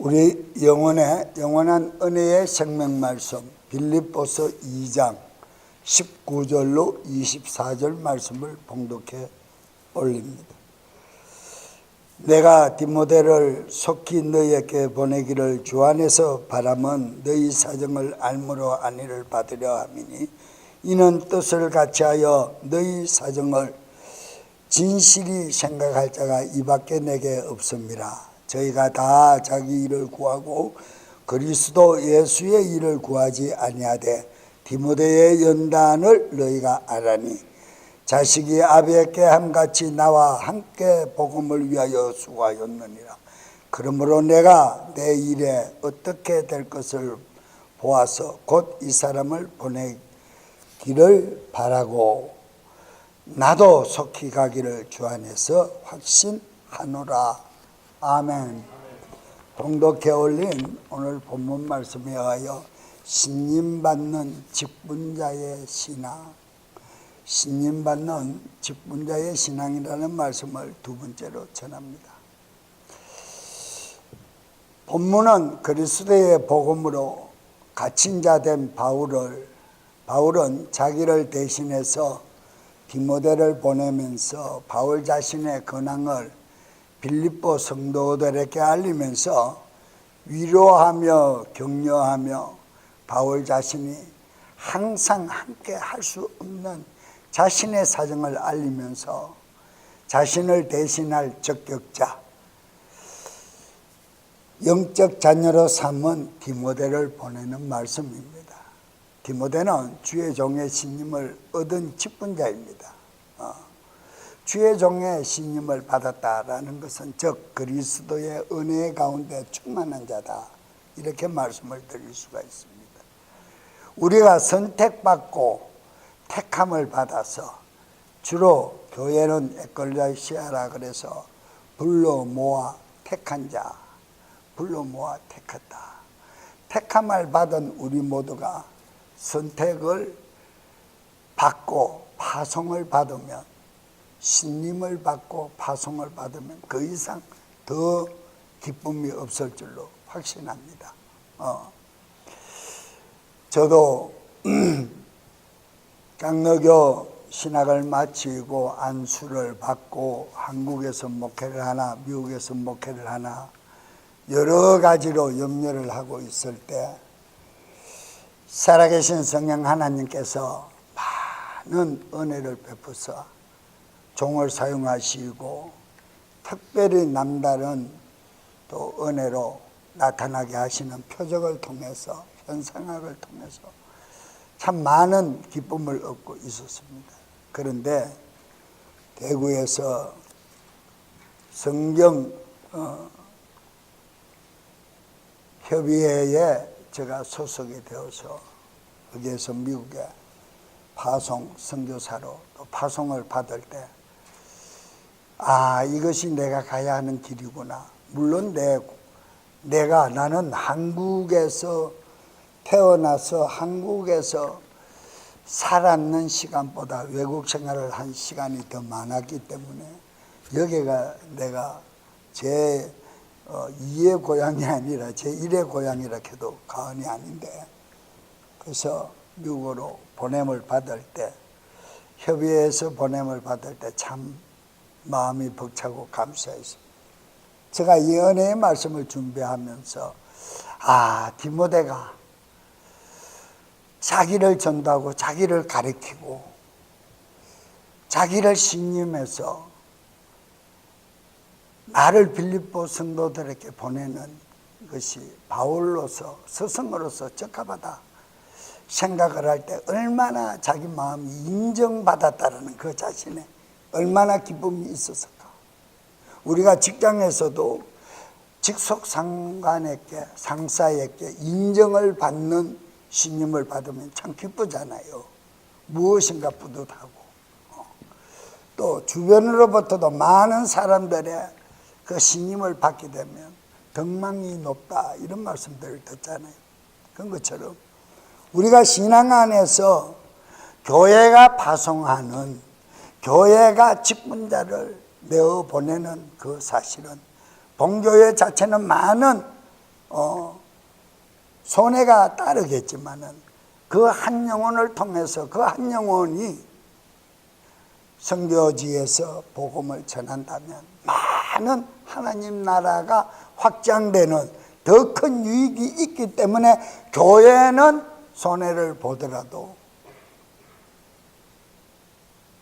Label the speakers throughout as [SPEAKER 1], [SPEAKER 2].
[SPEAKER 1] 우리 영원한 은혜의 생명 말씀 빌립보서 2장 19절로 24절 말씀을 봉독해 올립니다. 내가 디모데를 속히 너희에게 보내기를 주 안에서 바람은 너희 사정을 알므로 안위를 받으려 함이니 이는 뜻을 같이하여 너희 사정을 진실이 생각할 자가 이밖에 내게 없습니다. 저희가 다 자기 일을 구하고 그리스도 예수의 일을 구하지 아니하되 디모데의 연단을 너희가 알아니 자식이 아비에게 함같이 나와 함께 복음을 위하여 수고하였느니라. 그러므로 내가 내 일에 어떻게 될 것을 보아서 곧 이 사람을 보내기를 바라고 나도 속히 가기를 주 안에서 확신하노라. 아멘. 봉독해 올린 오늘 본문 말씀에 의하여 신임받는 직분자의 신앙, 신임받는 직분자의 신앙이라는 말씀을 두 번째로 전합니다. 본문은 그리스도의 복음으로 갇힌 자 된 바울은 자기를 대신해서 디모데를 보내면서 바울 자신의 근황을 빌립보 성도들에게 알리면서 위로하며 격려하며 바울 자신이 항상 함께 할 수 없는 자신의 사정을 알리면서 자신을 대신할 적격자, 영적 자녀로 삼은 디모데를 보내는 말씀입니다. 디모데는 주의 종의 신임을 얻은 직분자입니다. 주의 종의 신임을 받았다라는 것은 즉 그리스도의 은혜 가운데 충만한 자다, 이렇게 말씀을 드릴 수가 있습니다. 우리가 선택받고 택함을 받아서 주로 교회는 에클레시아라 그래서 불러 모아 택한 자, 불러 모아 택했다. 택함을 받은 우리 모두가 선택을 받고 파송을 받으면, 신임을 받고 파송을 받으면 그 이상 더 기쁨이 없을 줄로 확신합니다. 저도 장로교 신학을 마치고 안수를 받고 한국에서 목회를 하나 미국에서 목회를 하나 여러 가지로 염려를 하고 있을 때 살아계신 성령 하나님께서 많은 은혜를 베푸사 종을 사용하시고 특별히 남다른 또 은혜로 나타나게 하시는 표적을 통해서, 현상학을 통해서 참 많은 기쁨을 얻고 있었습니다. 그런데 대구에서 성경 협의회에 제가 소속이 되어서 거기에서 미국에 파송 선교사로 또 파송을 받을 때 이것이 내가 가야 하는 길이구나. 물론 나는 한국에서 태어나서 한국에서 살았는 시간보다 외국 생활을 한 시간이 더 많았기 때문에 여기가 내가 제 2의 고향이 아니라 제 1의 고향이라 해도 과언이 아닌데, 그래서 미국으로 보냄을 받을 때, 협의회에서 보냄을 받을 때 참 마음이 벅차고 감사했습니다. 제가 이 은혜의 말씀을 준비하면서 디모데가 자기를 전도하고 자기를 가르치고 자기를 신임해서 나를 빌립보 성도들에게 보내는 것이 바울로서 스승으로서 적합하다 생각을 할 때 얼마나 자기 마음이 인정받았다라는 그 자신에 얼마나 기쁨이 있었을까. 우리가 직장에서도 직속 상사에게 인정을 받는 신임을 받으면 참 기쁘잖아요. 무엇인가 뿌듯하고 또 주변으로부터도 많은 사람들의 그 신임을 받게 되면 덕망이 높다, 이런 말씀들을 듣잖아요. 그런 것처럼 우리가 신앙 안에서 교회가 파송하는, 교회가 직분자를 내어 보내는 그 사실은 본교회 자체는 많은 손해가 따르겠지만은 그 한 영혼을 통해서 그 한 영혼이 선교지에서 복음을 전한다면 많은 하나님 나라가 확장되는 더 큰 유익이 있기 때문에 교회는 손해를 보더라도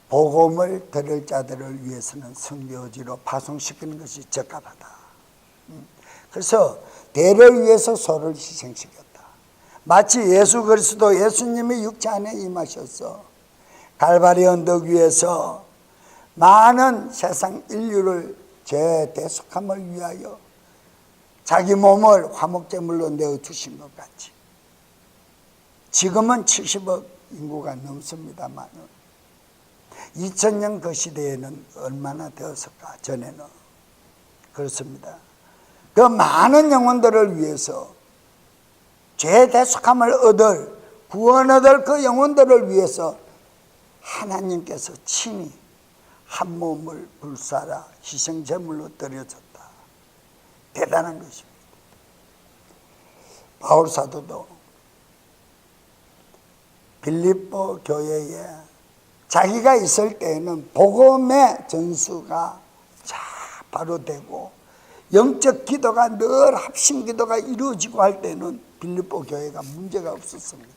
[SPEAKER 1] 복음을 들을 자들을 위해서는 선교지로 파송시키는 것이 적합하다. 그래서 대를 위해서 소를 희생시켰다. 마치 예수 그리스도 예수님이 육체 안에 임하셔서 갈바리 언덕 위에서 많은 세상 인류를 죄 대속함을 위하여 자기 몸을 화목제물로 내어주신 것 같이 지금은 70억 인구가 넘습니다만 2000년 그 시대에는 얼마나 되었을까? 전에는 그렇습니다. 그 많은 영혼들을 위해서 죄 대속함을 얻을 구원 얻을 그 영혼들을 위해서 하나님께서 친히 한 몸을 불사라 희생제물로 드려졌다. 대단한 것입니다. 바울 사도도 빌립보 교회에 자기가 있을 때에는 복음의 전수가 바로 되고 영적 기도가 늘 합심 기도가 이루어지고 할 때는 빌립보 교회가 문제가 없었습니다.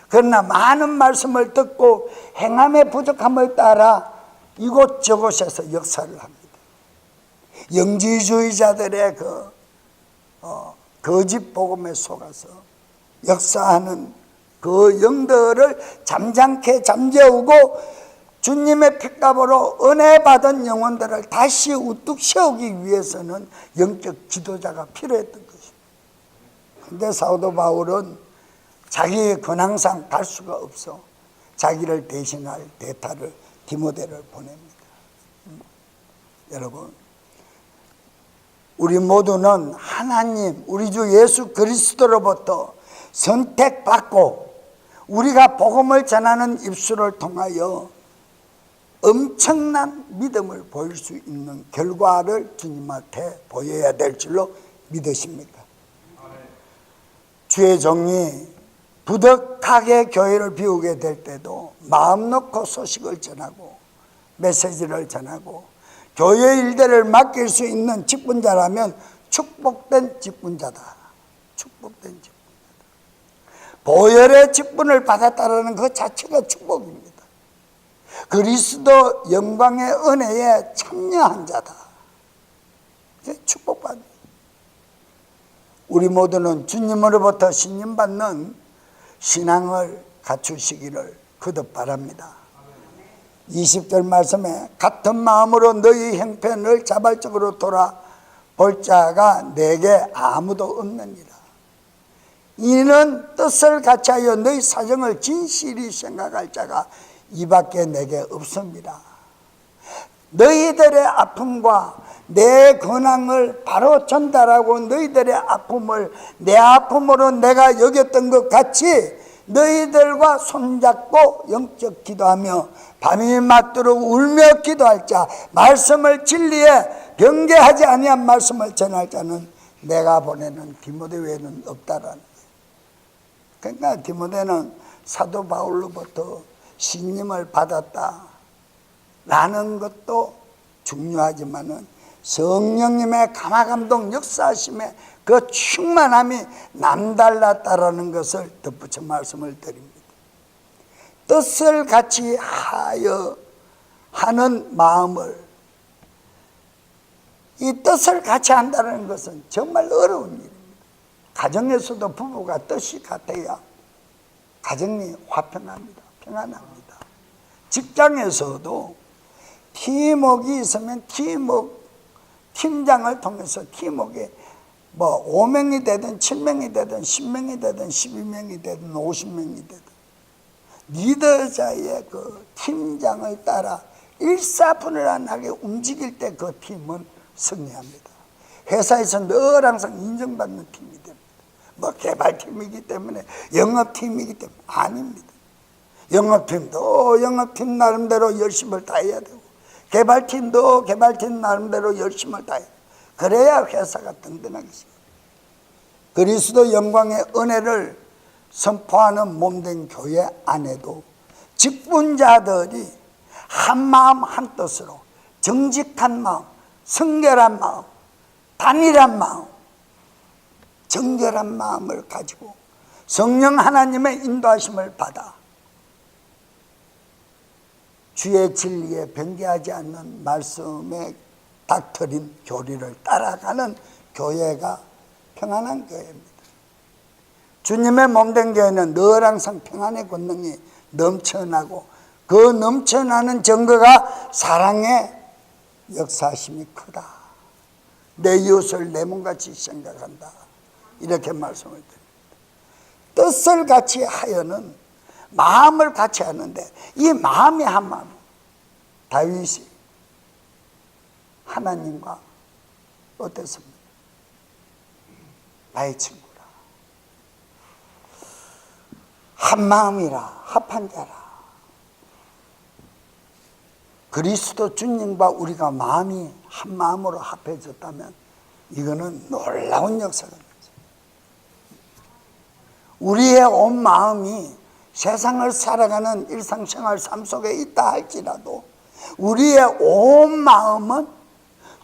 [SPEAKER 1] 그러나 많은 말씀을 듣고 행함의 부족함을 따라 이곳저곳에서 역사를 합니다. 영지주의자들의 거짓 복음에 속아서 역사하는 그 영들을 잠잠케 잠재우고 주님의 핏값으로 은혜 받은 영혼들을 다시 우뚝 세우기 위해서는 영적 지도자가 필요했던 것입니다. 그런데 사도 바울은 자기의 근황상 갈 수가 없어 자기를 대신할 대타를 디모데를 보냅니다. 여러분, 우리 모두는 하나님 우리 주 예수 그리스도로부터 선택받고 우리가 복음을 전하는 입술을 통하여 엄청난 믿음을 보일 수 있는 결과를 주님한테 보여야 될 줄로 믿으십니까? 주의 종이 부득하게 교회를 비우게 될 때도 마음 놓고 소식을 전하고 메시지를 전하고 교회 일들을 맡길 수 있는 직분자라면 축복된 직분자다. 축복된 직분자다. 보혈의 직분을 받았다는 그 자체가 축복입니다. 그리스도 영광의 은혜에 참여한 자다. 축복받는. 우리 모두는 주님으로부터 신임받는 신앙을 갖추시기를 거듭 바랍니다. 20절 말씀에 같은 마음으로 너희 형편을 자발적으로 돌아볼 자가 내게 아무도 없느니라. 이는 뜻을 같이하여 너희 사정을 진실히 생각할 자가 이밖에 내게 없습니다. 너희들의 아픔과 내 근황을 바로 전달하고 너희들의 아픔을 내 아픔으로 내가 여겼던 것 같이 너희들과 손잡고 영적 기도하며 밤이 맞도록 울며 기도할 자, 말씀을 진리에 변개하지 아니한 말씀을 전할 자는 내가 보내는 디모데 외에는 없다라는 거예요. 그러니까 디모데는 사도 바울로부터 신임을 받았다라는 것도 중요하지만은 성령님의 감화감동 역사하심에 그 충만함이 남달랐다라는 것을 덧붙여 말씀을 드립니다. 뜻을 같이 하여 하는 마음을, 이 뜻을 같이 한다는 것은 정말 어려운 일입니다. 가정에서도 부부가 뜻이 같아야 가정이 화평합니다. 평안합니다. 직장에서도 팀워크가 있으면 팀장을 통해서 팀워크에 5명이 되든 7명이 되든 10명이 되든 12명이 되든 50명이 되든 리더자의 그 팀장을 따라 일사분란하게 움직일 때 그 팀은 승리합니다. 회사에서 늘 항상 인정받는 팀이 됩니다. 개발팀이기 때문에 영업팀이기 때문에 아닙니다. 영업팀도 영업팀 나름대로 열심을 다해야 되고 개발팀도 개발팀 나름대로 열심을 다해야 돼요. 그래야 회사가 든든하겠습니다. 그리스도 영광의 은혜를 선포하는 몸된 교회 안에도 직분자들이 한마음 한뜻으로 정직한 마음, 성결한 마음, 단일한 마음, 정결한 마음을 가지고 성령 하나님의 인도하심을 받아 주의 진리에 변개하지 않는 말씀의 닥터린 교리를 따라가는 교회가 평안한 교회입니다. 주님의 몸된 교회는 늘 항상 평안의 권능이 넘쳐나고 그 넘쳐나는 증거가 사랑의 역사심이 크다. 내 이웃을 내 몸같이 생각한다. 이렇게 말씀을 드립니다. 뜻을 같이 하여는 마음을 같이 하는데 이 마음이 한 마음. 다윗이 하나님과 어땠습니까? 나의 친구라, 한 마음이라, 합한 자라. 그리스도 주님과 우리가 마음이 한 마음으로 합해졌다면 이거는 놀라운 역사가 되죠. 우리의 온 마음이 세상을 살아가는 일상생활 삶 속에 있다 할지라도 우리의 온 마음은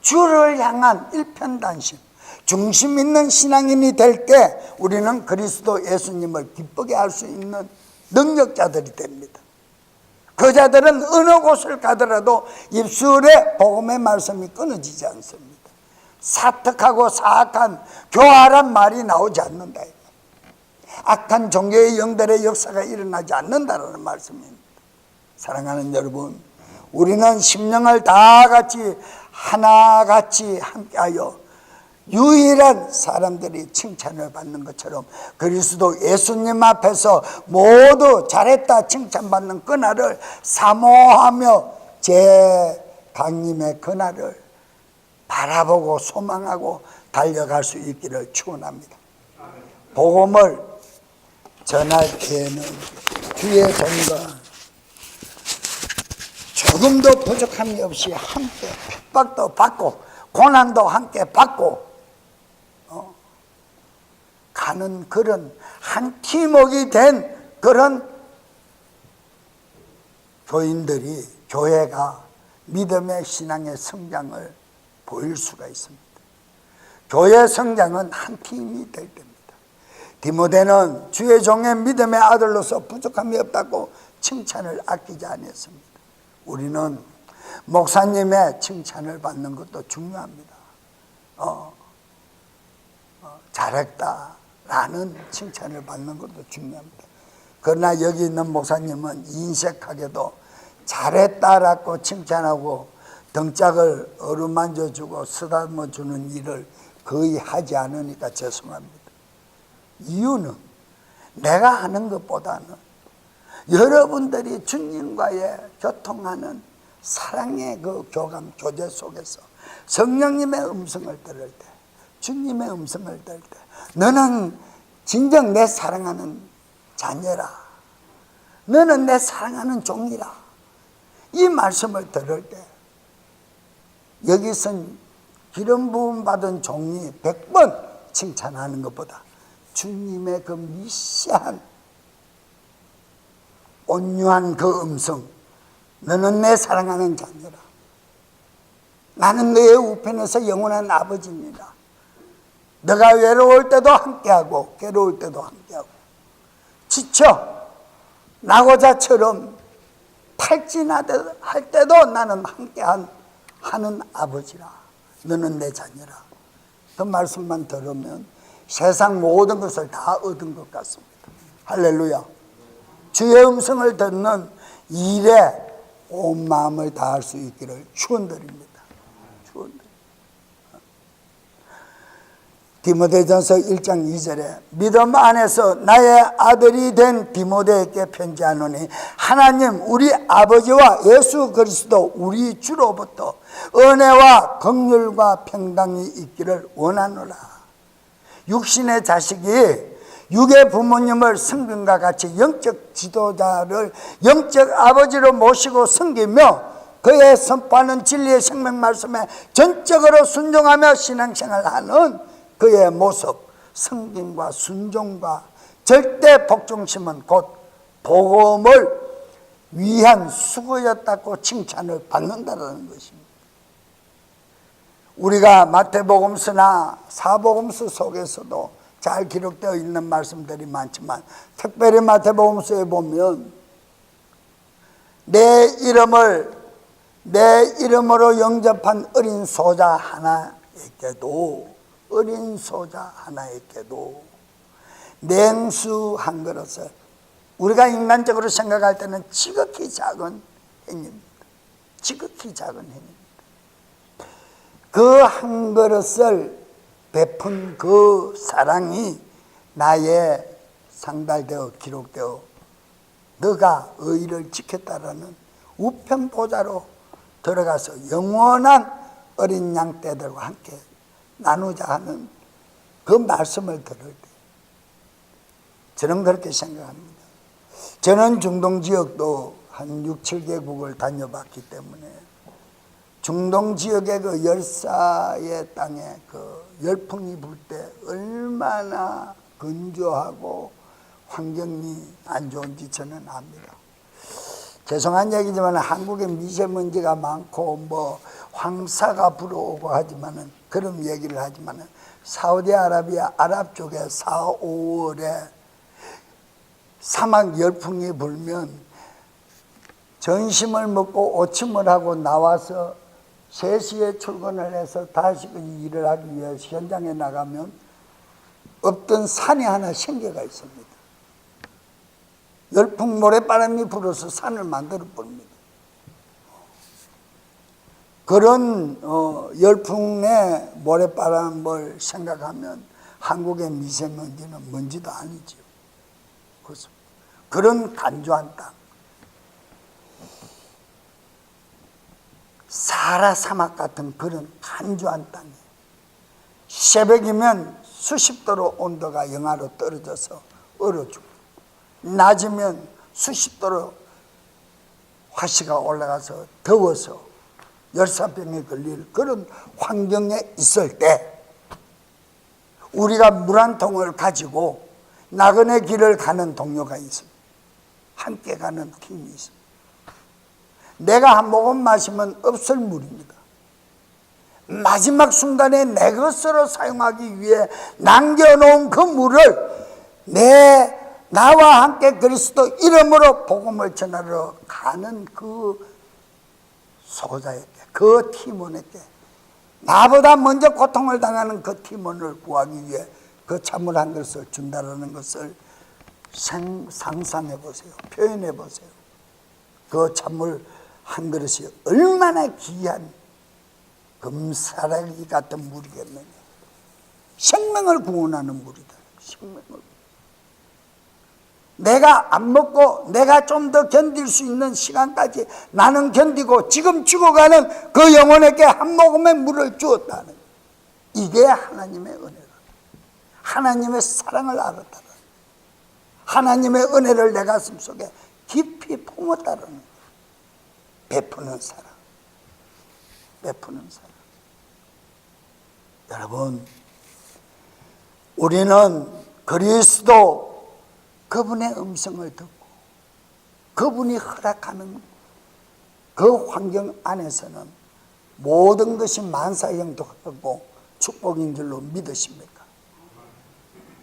[SPEAKER 1] 주를 향한 일편단심, 중심 있는 신앙인이 될 때 우리는 그리스도 예수님을 기쁘게 할 수 있는 능력자들이 됩니다. 그 자들은 어느 곳을 가더라도 입술에 복음의 말씀이 끊어지지 않습니다. 사특하고 사악한 교활한 말이 나오지 않는다. 악한 종교의 영들의 역사가 일어나지 않는다는 말씀입니다. 사랑하는 여러분, 우리는 심령을 다 같이 하나같이 함께하여 유일한 사람들이 칭찬을 받는 것처럼 그리스도 예수님 앞에서 모두 잘했다 칭찬받는 그날을 사모하며 제 강림의 그날을 바라보고 소망하고 달려갈 수 있기를 축원합니다. 복음을 전할 때에는 주의 종과 조금도 부족함이 없이 함께 핍박도 받고 고난도 함께 받고 가는 그런 한 팀워크가 된 그런 교인들이, 교회가 믿음의 신앙의 성장을 보일 수가 있습니다. 교회 성장은 한 팀이 될 때입니다. 디모데는 주의 종의 믿음의 아들로서 부족함이 없다고 칭찬을 아끼지 않았습니다. 우리는 목사님의 칭찬을 받는 것도 중요합니다. 잘했다라는 칭찬을 받는 것도 중요합니다. 그러나 여기 있는 목사님은 인색하게도 잘했다라고 칭찬하고 등짝을 어루만져주고 쓰다듬어주는 일을 거의 하지 않으니까 죄송합니다. 이유는 내가 하는 것보다는 여러분들이 주님과의 교통하는 사랑의 그 교감, 교제 속에서 성령님의 음성을 들을 때, 주님의 음성을 들을 때 너는 진정 내 사랑하는 자녀라, 너는 내 사랑하는 종이라, 이 말씀을 들을 때 여기선 기름 부음 받은 종이 100번 칭찬하는 것보다 주님의 그 미시한 온유한 그 음성, 너는 내 사랑하는 자녀라, 나는 너의 우편에서 영원한 아버지입니다, 너가 외로울 때도 함께하고 괴로울 때도 함께하고 지쳐 나고자처럼 탈진할 때도 나는 함께하는 아버지라, 너는 내 자녀라. 그 말씀만 들으면 세상 모든 것을 다 얻은 것 같습니다. 할렐루야. 주의 음성을 듣는 일에 온 마음을 다할 수 있기를 축원드립니다. 디모데전서 1장 2절에 믿음 안에서 나의 아들이 된 디모데에게 편지하노니 하나님 우리 아버지와 예수 그리스도 우리 주로부터 은혜와 긍휼과 평강이 있기를 원하노라. 육신의 자식이 육의 부모님을 섬김과 같이 영적 지도자를 영적 아버지로 모시고 섬기며 그의 선포하는 진리의 생명 말씀에 전적으로 순종하며 신앙생활하는 그의 모습, 성김과 순종과 절대 복종심은 곧 복음을 위한 수고였다고 칭찬을 받는다는 것입니다. 우리가 마태복음서나 사복음서 속에서도 잘 기록되어 있는 말씀들이 많지만 특별히 마태복음서에 보면 내 이름으로 영접한 어린 소자 하나에게도 냉수 한 그릇을, 우리가 인간적으로 생각할 때는 지극히 작은 행위입니다. 지극히 작은 행위입니다. 그 한 그릇을 베푼 그 사랑이 나의 상달되어 기록되어 너가 의를 지켰다라는 우편 보좌로 들어가서 영원한 어린 양떼들과 함께 나누자 하는 그 말씀을 들을 때 저는 그렇게 생각합니다. 저는 중동 지역도 한 6, 7개국을 다녀봤기 때문에 중동 지역의 그 열사의 땅에 그 열풍이 불 때 얼마나 건조하고 환경이 안 좋은지 저는 압니다. 죄송한 얘기지만 한국에 미세먼지가 많고 뭐 황사가 불어오고 하지만은 그런 얘기를 하지만은 사우디아라비아 아랍 쪽에 4, 5월에 사막 열풍이 불면 전심을 먹고 오침을 하고 나와서 3시에 출근을 해서 다시 일을 하기 위해 현장에 나가면 없던 산이 하나 생겨가 있습니다. 열풍 모래바람이 불어서 산을 만들어 버립니다. 그런 열풍의 모래바람을 생각하면 한국의 미세먼지는 먼지도 아니죠. 그렇습니다. 그런 간조한 땅, 사하라 사막 같은 그런 간조한 땅에 새벽이면 수십 도로 온도가 영하로 떨어져서 얼어 죽고 낮이면 수십 도로 화씨가 올라가서 더워서 열사병에 걸릴 그런 환경에 있을 때 우리가 물 한 통을 가지고 나그네 길을 가는 동료가 있습니다. 함께 가는 팀이 있습니다. 내가 한 모금 마시면 없을 물입니다. 마지막 순간에 내 것으로 사용하기 위해 남겨놓은 그 물을 나와 함께 그리스도 이름으로 복음을 전하러 가는 그 소자에게, 그 팀원에게, 나보다 먼저 고통을 당하는 그 팀원을 구하기 위해 그 찬물 한 그릇을 준다는 것을 상상해 보세요. 표현해 보세요. 그 찬물 한 그릇이 얼마나 귀한 금사라기 같은 물이겠느냐. 생명을 구원하는 물이다. 생명을. 내가 안 먹고 내가 좀 더 견딜 수 있는 시간까지 나는 견디고 지금 죽어가는 그 영혼에게 한 모금의 물을 주었다는, 이게 하나님의 은혜다. 하나님의 사랑을 알았다는, 하나님의 은혜를 내 가슴 속에 깊이 품었다는, 베푸는 사랑, 베푸는 사랑. 여러분, 우리는 그리스도 그분의 음성을 듣고 그분이 허락하는 그 환경 안에서는 모든 것이 만사형통하고 축복인 줄로 믿으십니까?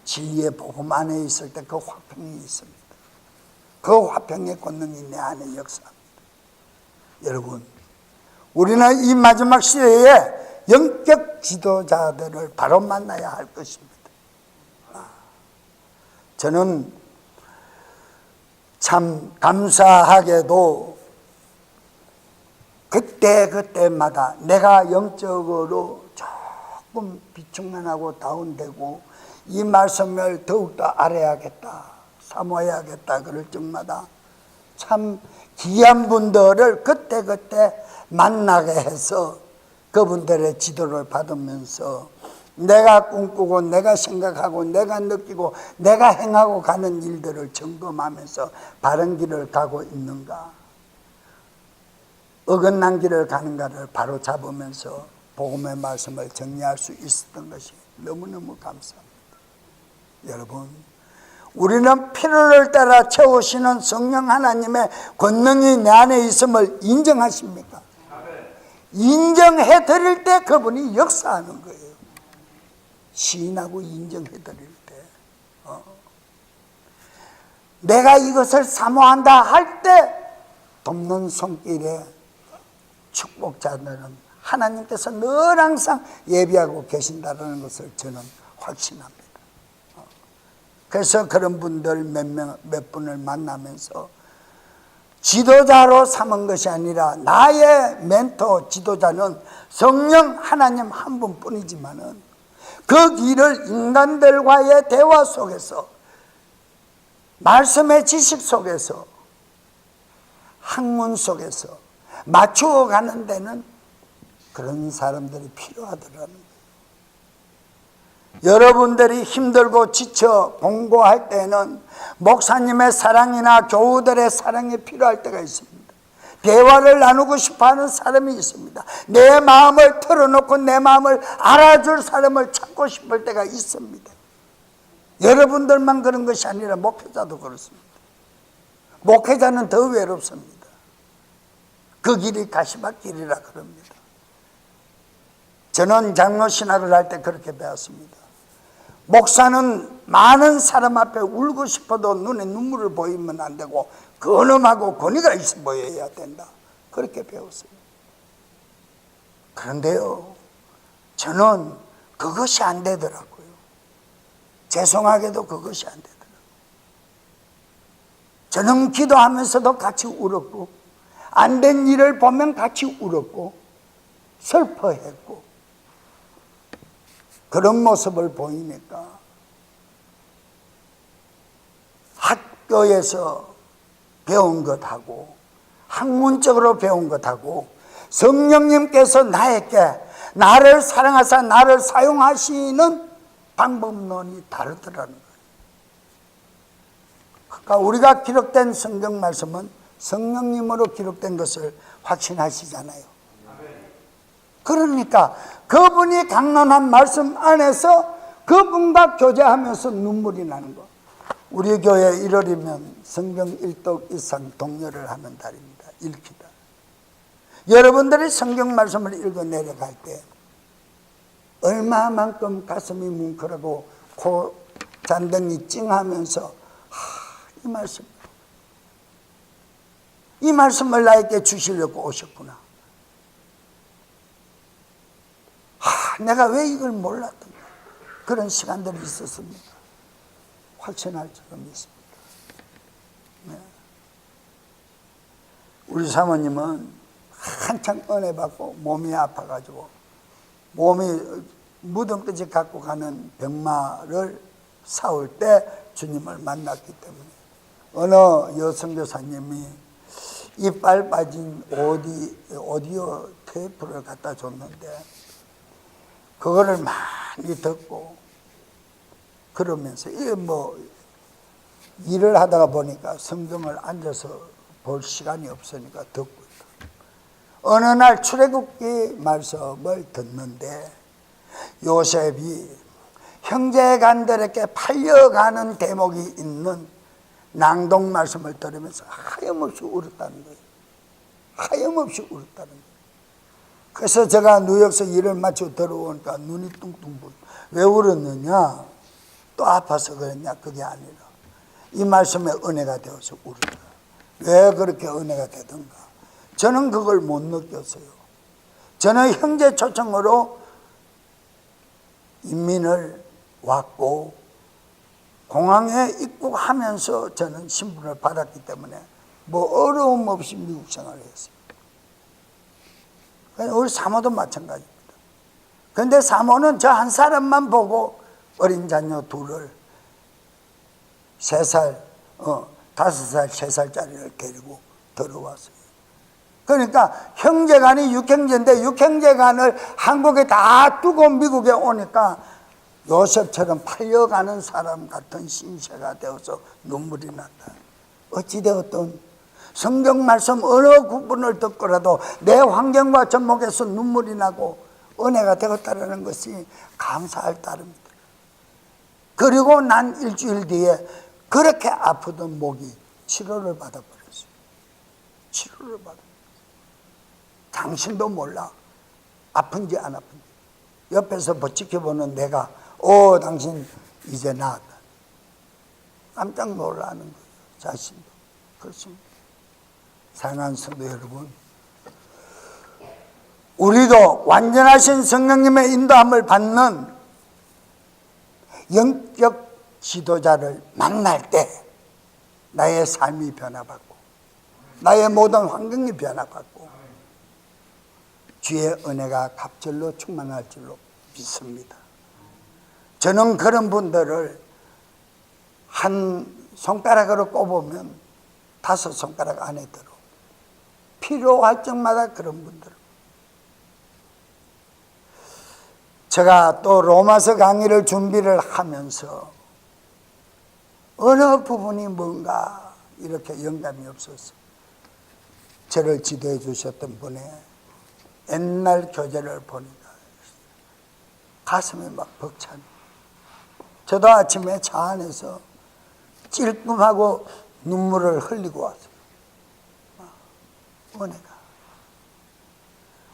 [SPEAKER 1] 진리의 복음 안에 있을 때 그 화평이 있습니다. 그 화평의 권능이 내 안에 역사합니다. 여러분, 우리는 이 마지막 시대에 영적 지도자들을 바로 만나야 할 것입니다. 저는 참 감사하게도 그때마다 내가 영적으로 조금 비축만하고 다운되고 이 말씀을 더욱더 알아야겠다, 사모해야겠다 그럴 적마다 참 귀한 분들을 그때 만나게 해서 그분들의 지도를 받으면서 내가 꿈꾸고 내가 생각하고 내가 느끼고 내가 행하고 가는 일들을 점검하면서 바른 길을 가고 있는가, 어긋난 길을 가는가를 바로 잡으면서 복음의 말씀을 정리할 수 있었던 것이 너무너무 감사합니다. 여러분, 우리는 필요를 따라 채우시는 성령 하나님의 권능이 내 안에 있음을 인정하십니까? 인정해 드릴 때 그분이 역사하는 거예요. 시인하고 인정해 드릴 때, 내가 이것을 사모한다 할 때 돕는 손길에 축복자들은 하나님께서 늘 항상 예비하고 계신다는 것을 저는 확신합니다. 그래서 그런 분들 몇 분을 만나면서 지도자로 삼은 것이 아니라 나의 멘토 지도자는 성령 하나님 한 분뿐이지만은 그 길을 인간들과의 대화 속에서, 말씀의 지식 속에서, 학문 속에서 맞추어 가는 데는 그런 사람들이 필요하더라는 거예요. 여러분들이 힘들고 지쳐 봉고할 때는 목사님의 사랑이나 교우들의 사랑이 필요할 때가 있습니다. 대화를 나누고 싶어하는 사람이 있습니다. 내 마음을 털어놓고 내 마음을 알아줄 사람을 찾고 싶을 때가 있습니다. 여러분들만 그런 것이 아니라 목회자도 그렇습니다. 목회자는 더 외롭습니다. 그 길이 가시밭길이라 그럽니다. 저는 장로 신학을 할 때 그렇게 배웠습니다. 목사는 많은 사람 앞에 울고 싶어도 눈에 눈물을 보이면 안 되고 근엄하고 권위가 있어 보여야 된다. 그렇게 배웠어요. 그런데요, 저는 그것이 안 되더라고요. 죄송하게도 그것이 안 되더라고요. 저는 기도하면서도 같이 울었고, 안 된 일을 보면 같이 울었고, 슬퍼했고, 그런 모습을 보이니까 학교에서 배운 것하고 학문적으로 배운 것하고 성령님께서 나에게 나를 사랑하사 나를 사용하시는 방법론이 다르더라는 거예요. 그러니까 우리가 기록된 성경 말씀은 성령님으로 기록된 것을 확신하시잖아요. 그러니까 그분이 강론한 말씀 안에서 그분과 교제하면서 눈물이 나는 거. 우리 교회 1월이면 성경 1독 이상 독려를 하는 달입니다. 읽기다. 여러분들이 성경 말씀을 읽어 내려갈 때 얼마만큼 가슴이 뭉클하고 코 잔등이 찡하면서 이 말씀을 나에게 주시려고 오셨구나. 내가 왜 이걸 몰랐던가. 그런 시간들이 있었습니다. 확신할 적은 있습니다. 네. 우리 사모님은 한창 은혜 받고 몸이 아파가지고 몸이 무덤까지 갖고 가는 병마를 사올 때 주님을 만났기 때문에 어느 여성교사님이 이빨 빠진 오디오 테이프를 갖다 줬는데 그거를 많이 듣고 그러면서 일을 하다가 보니까 성경을 앉아서 볼 시간이 없으니까 듣고 있다. 어느 날 출애굽기 말씀을 듣는데 요셉이 형제간들에게 팔려가는 대목이 있는 낭독 말씀을 들으면서 하염없이 울었다는 거예요. 하염없이 울었다는 거예요. 그래서 제가 뉴욕에서 일을 마치고 들어오니까 눈이 뚱뚱 부어. 왜 울었느냐? 또 아파서 그랬냐? 그게 아니라 이 말씀에 은혜가 되어서 울었다. 왜 그렇게 은혜가 되던가? 저는 그걸 못 느꼈어요. 저는 형제 초청으로 인민을 왔고 공항에 입국하면서 저는 신분을 받았기 때문에 어려움 없이 미국 생활을 했어요. 우리 사모도 마찬가지입니다. 그런데 사모는 저 한 사람만 보고 어린 자녀 둘을 3살, 5살, 3살짜리를 데리고 들어왔어요. 그러니까 형제간이 6형제인데 6형제간을 한국에 다 두고 미국에 오니까 요셉처럼 팔려가는 사람 같은 신세가 되어서 눈물이 난다. 어찌되었든 성경 말씀 어느 부분을 듣고라도 내 환경과 접목해서 눈물이 나고 은혜가 되었다는 것이 감사할 따름입니다. 그리고 난 일주일 뒤에 그렇게 아프던 목이 치료를 받아버렸어요. 치료를 받아. 당신도 몰라. 아픈지 안 아픈지. 옆에서 지켜보는 내가 당신 이제 나았다. 깜짝 놀라는 거예요. 자신도. 그렇습니다. 사랑하는 성도 여러분, 우리도 완전하신 성령님의 인도함을 받는 영적 지도자를 만날 때 나의 삶이 변화받고 나의 모든 환경이 변화받고 주의 은혜가 갑절로 충만할 줄로 믿습니다. 저는 그런 분들을 한 손가락으로 꼽으면 5손가락 안에 들어. 필요할 적마다 그런 분들. 제가 또 로마서 강의를 준비를 하면서 어느 부분이 뭔가 이렇게 영감이 없었어요. 저를 지도해 주셨던 분의 옛날 교재를 보니까 가슴이 막 벅차네. 저도 아침에 차 안에서 찔끔하고 눈물을 흘리고 왔어요. 은혜가.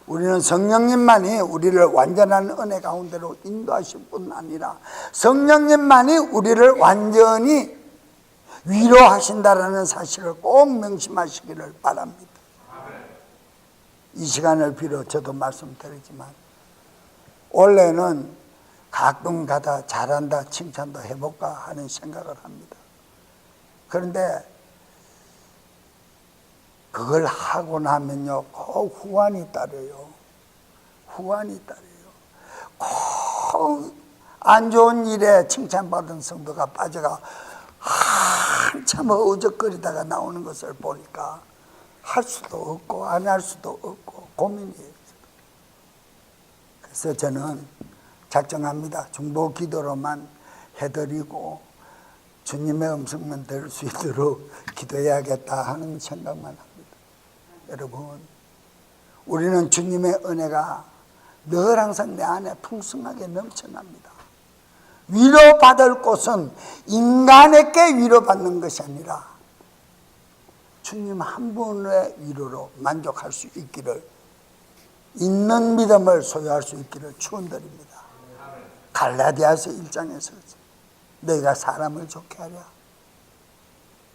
[SPEAKER 1] 우리는 성령님만이 우리를 완전한 은혜 가운데로 인도하실 뿐 아니라 성령님만이 우리를 완전히 위로하신다라는 사실을 꼭 명심하시기를 바랍니다. 이 시간을 빌어 저도 말씀드리지만 원래는 가끔 가다 잘한다 칭찬도 해볼까 하는 생각을 합니다. 그런데 그걸 하고 나면요 꼭 후환이 따라요. 후환이 따라요. 꼭 안 좋은 일에 칭찬받은 성도가 빠져가 한참 어적거리다가 나오는 것을 보니까 할 수도 없고 안 할 수도 없고 고민이에요. 그래서 저는 작정합니다. 중보 기도로만 해드리고 주님의 음성만 들을 수 있도록 기도해야겠다 하는 생각만 합니다. 여러분, 우리는 주님의 은혜가 늘 항상 내 안에 풍성하게 넘쳐납니다. 위로받을 곳은 인간에게 위로받는 것이 아니라 주님 한 분의 위로로 만족할 수 있기를, 있는 믿음을 소유할 수 있기를 축원드립니다. 갈라디아서 1장에서 너희가 사람을 좋게 하랴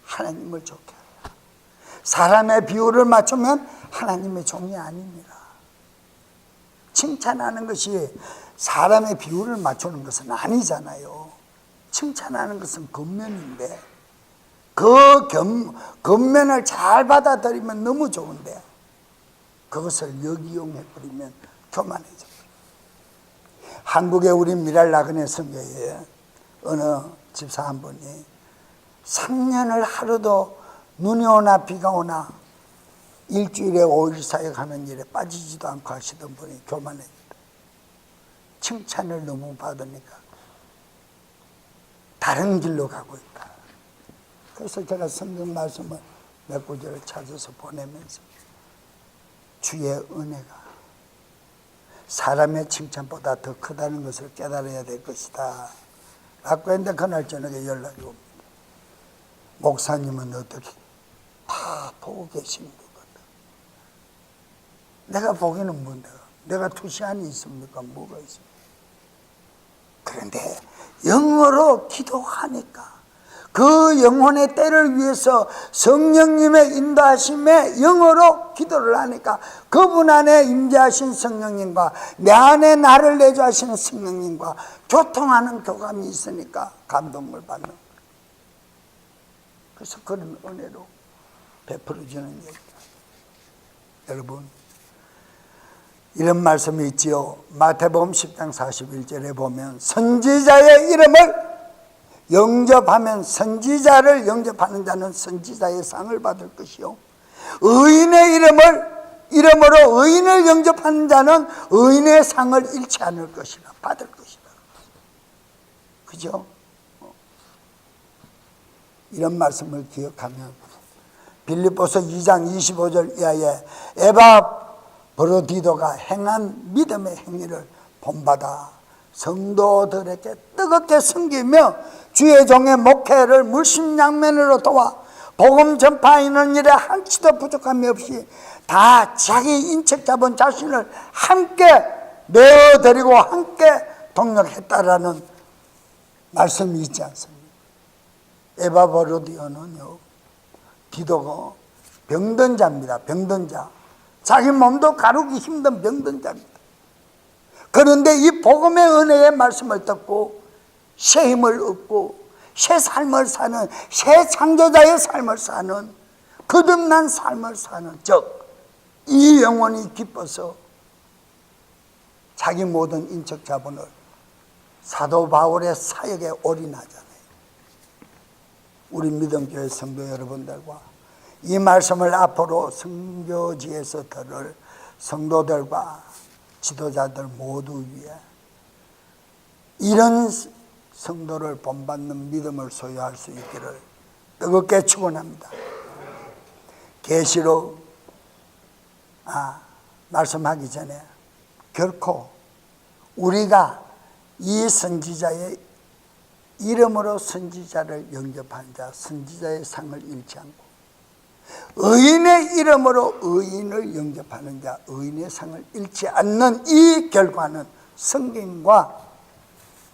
[SPEAKER 1] 하나님을 좋게 하랴. 사람의 비율을 맞추면 하나님의 종이 아닙니다. 칭찬하는 것이 사람의 비율을 맞추는 것은 아니잖아요. 칭찬하는 것은 겉면인데 그 겉면을 잘 받아들이면 너무 좋은데 그것을 역이용해버리면 교만해집니다. 한국의 우리 미랄 나그네 선교회에 어느 집사 한 분이 3년을 하루도 눈이 오나 비가 오나 일주일에 5일 사역하는 일에 빠지지도 않고 하시던 분이 교만해집니다. 칭찬을 너무 받으니까 다른 길로 가고 있다. 그래서 제가 성경 말씀을 몇 구절을 찾아서 보내면서 주의 은혜가 사람의 칭찬보다 더 크다는 것을 깨달아야 될 것이다 라고 했는데 그날 저녁에 연락이 옵니다. 목사님은 어떻게 다 보고 계시는 것 같다. 내가 보기는 뭔데 내가 투시안이 있습니까? 뭐가 있습니까? 그런데 영어로 기도하니까 그 영혼의 때를 위해서 성령님의 인도하심에 영어로 기도를 하니까 그분 안에 임재하신 성령님과 내 안에 나를 내주하시는 성령님과 교통하는 교감이 있으니까 감동을 받는 거예요. 그래서 그런 은혜로 베풀어주는 얘기입니다. 여러분, 이런 말씀이 있지요. 마태복음 10장 41절에 보면 선지자의 이름을 영접하면 선지자를 영접하는 자는 선지자의 상을 받을 것이요 의인의 이름으로 의인을 영접하는 자는 의인의 상을 잃지 않을 것이라 받을 것이다. 그죠? 이런 말씀을 기억하면 빌립보서 2장 25절 이하에 에바브로디도가 행한 믿음의 행위를 본받아 성도들에게 뜨겁게 섬기며 주의 종의 목회를 물심양면으로 도와 복음 전파하는 일에 한치도 부족함이 없이 다 자기 인책 잡은 자신을 함께 내어드리고 함께 동력했다라는 말씀이 있지 않습니까? 에바브로디오는요, 기도가 병든 자입니다. 병든 자. 자기 몸도 가루기 힘든 병든 자입니다. 그런데 이 복음의 은혜의 말씀을 듣고 새 힘을 얻고 새 삶을 사는, 새 창조자의 삶을 사는, 거듭난 삶을 사는, 즉 이 영혼이 기뻐서 자기 모든 인적 자본을 사도 바울의 사역에 올인하잖아요. 우리 믿음교회 성도 여러분들과 이 말씀을 앞으로 선교지에서 들을 성도들과 지도자들 모두 위해 이런 성도를 본받는 믿음을 소유할 수 있기를 뜨겁게 축원합니다. 계시록 말씀하기 전에 결코 우리가 이 선지자의 이름으로 선지자를 영접한 자, 선지자의 상을 잃지 않고 의인의 이름으로 의인을 영접하는 자, 의인의 상을 잃지 않는 이 결과는 성경과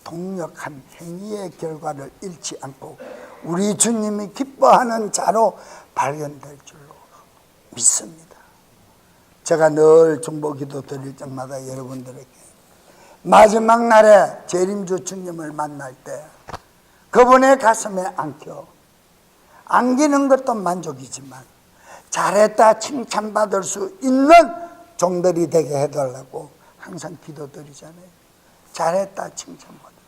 [SPEAKER 1] 동력한 행위의 결과를 잃지 않고 우리 주님이 기뻐하는 자로 발견될 줄로 믿습니다. 제가 늘 중보기도 드릴 때마다 여러분들에게 마지막 날에 재림주 주님을 만날 때 그분의 가슴에 안기는 것도 만족이지만 잘했다 칭찬받을 수 있는 종들이 되게 해달라고 항상 기도드리잖아요. 잘했다 칭찬받을 수.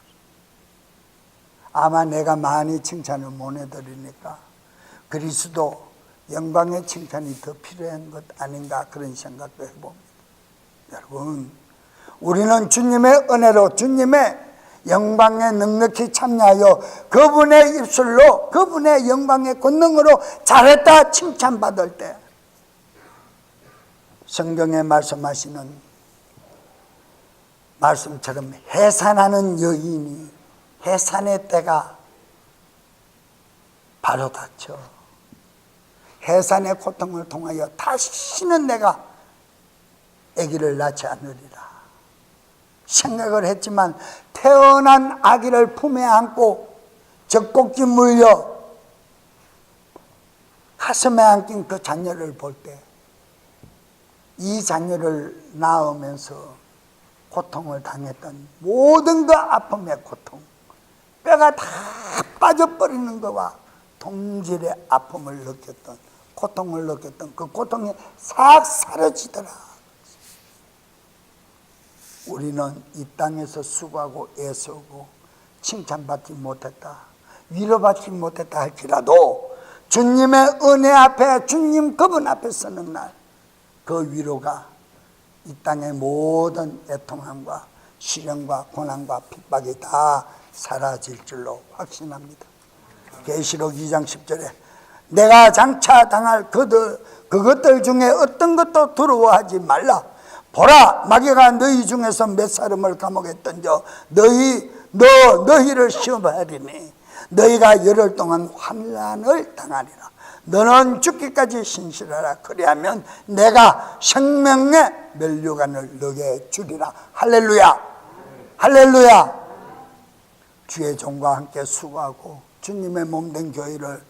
[SPEAKER 1] 아마 내가 많이 칭찬을 못 해드리니까 그리스도 영광의 칭찬이 더 필요한 것 아닌가 그런 생각도 해봅니다. 여러분, 우리는 주님의 은혜로 주님의 영광에 넉넉히 참여하여 그분의 입술로 그분의 영광의 권능으로 잘했다 칭찬받을 때 성경에 말씀하시는 말씀처럼 해산하는 여인이 해산의 때가 바로 닥쳐 해산의 고통을 통하여 다시는 내가 아기를 낳지 않으리라 생각을 했지만 태어난 아기를 품에 안고 젖꼭지 물려 가슴에 안긴 그 자녀를 볼 때 이 자녀를 낳으면서 고통을 당했던 모든 그 아픔의 고통, 뼈가 다 빠져버리는 것과 동질의 아픔을 느꼈던, 고통을 느꼈던 그 고통이 싹 사라지더라. 우리는 이 땅에서 수고하고 애쓰고 칭찬받지 못했다, 위로받지 못했다 할지라도 주님의 은혜 앞에, 주님 그분 앞에 서는 날 그 위로가 이 땅의 모든 애통함과 시련과 고난과 핍박이 다 사라질 줄로 확신합니다. 계시록 2장 10절에 내가 장차 당할 그것들 중에 어떤 것도 두려워하지 말라. 보라, 마귀가 너희 중에서 몇 사람을 감옥에 던져 너희를 시험하리니 너희가 열흘 동안 환난을 당하리라. 너는 죽기까지 신실하라. 그리하면 내가 생명의 면류관을 너게 주리라. 할렐루야, 할렐루야. 주의 종과 함께 수고하고 주님의 몸된 교회를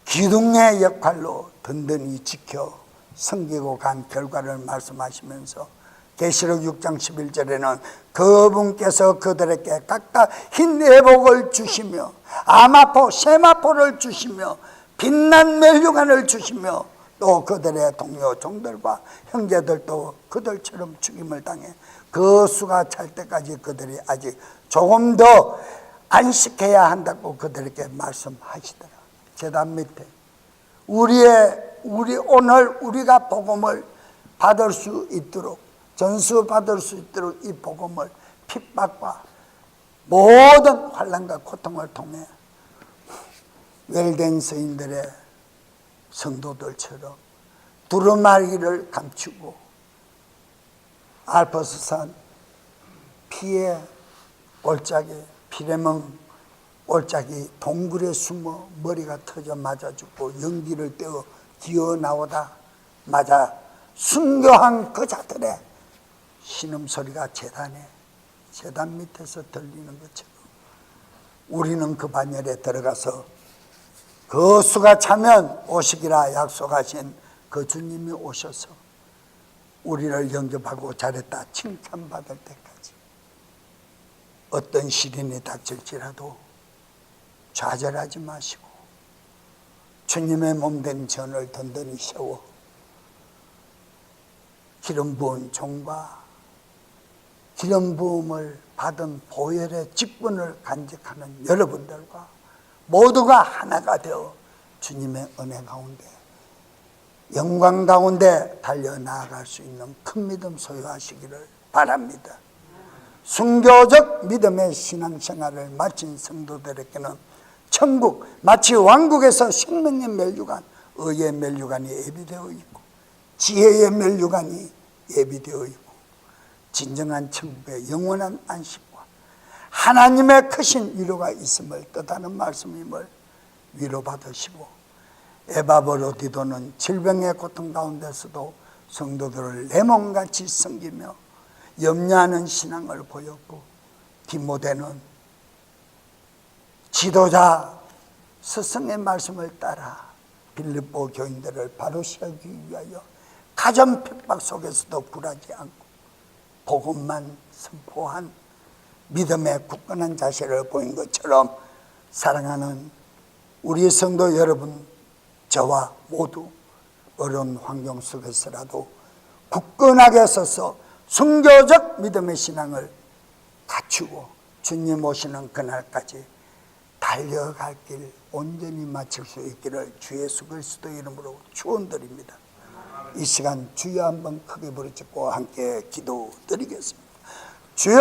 [SPEAKER 1] 기둥의 역할로 든든히 지켜 섬기고 간 결과를 말씀하시면서 계시록 6장 11절에는 그분께서 그들에게 각각 흰 내복을 주시며 아마포, 세마포를 주시며 빛난 면류관을 주시며 또 그들의 동료 종들과 형제들도 그들처럼 죽임을 당해 그 수가 찰 때까지 그들이 아직 조금 더 안식해야 한다고 그들에게 말씀하시더라. 제단 밑에 우리 오늘 우리가 복음을 받을 수 있도록, 전수 받을 수 있도록 이 복음을 핍박과 모든 환난과 고통을 통해 웰된 서인들의 성도들처럼 두루마리를 감추고 알프스산 피에 골짜기, 피레멍 골짜기 동굴에 숨어 머리가 터져 맞아 죽고 연기를 떼어 기어 나오다 맞아 순교한 그 자들의 신음소리가 재단 밑에서 들리는 것처럼 우리는 그 반열에 들어가서 그 수가 차면 오시기라 약속하신 그 주님이 오셔서 우리를 영접하고 잘했다 칭찬받을 때까지 어떤 시련이 닥칠지라도 좌절하지 마시고 주님의 몸된 전을 든든히 세워 기름 부은 종과 기름 부음을 받은 보혈의 직분을 간직하는 여러분들과 모두가 하나가 되어 주님의 은혜 가운데 영광 가운데 달려나아갈 수 있는 큰 믿음 소유하시기를 바랍니다. 순교적 믿음의 신앙생활을 마친 성도들에게는 천국, 마치 왕국에서 생명의 멸류관, 의의 멸류관이 예비되어 있고 지혜의 멸류관이 예비되어 있고 진정한 천국의 영원한 안식과 하나님의 크신 위로가 있음을 뜻하는 말씀임을 위로받으시고 에바브로디도는 질병의 고통 가운데서도 성도들을 내 몸같이 섬기며 염려하는 신앙을 보였고 디모데는 지도자 스승의 말씀을 따라 빌립보 교인들을 바로 세우기 위하여 가전 핍박 속에서도 굴하지 않고 복음만 선포한 믿음의 굳건한 자세를 보인 것처럼 사랑하는 우리 성도 여러분, 저와 모두 어려운 환경 속에서라도 굳건하게 서서 순교적 믿음의 신앙을 갖추고 주님 오시는 그날까지 달려갈 길 온전히 마칠 수 있기를 주 예수 그리스도 이름으로 축원드립니다. 이 시간 주여 한번 크게 부르짖고 함께 기도드리겠습니다. 주여!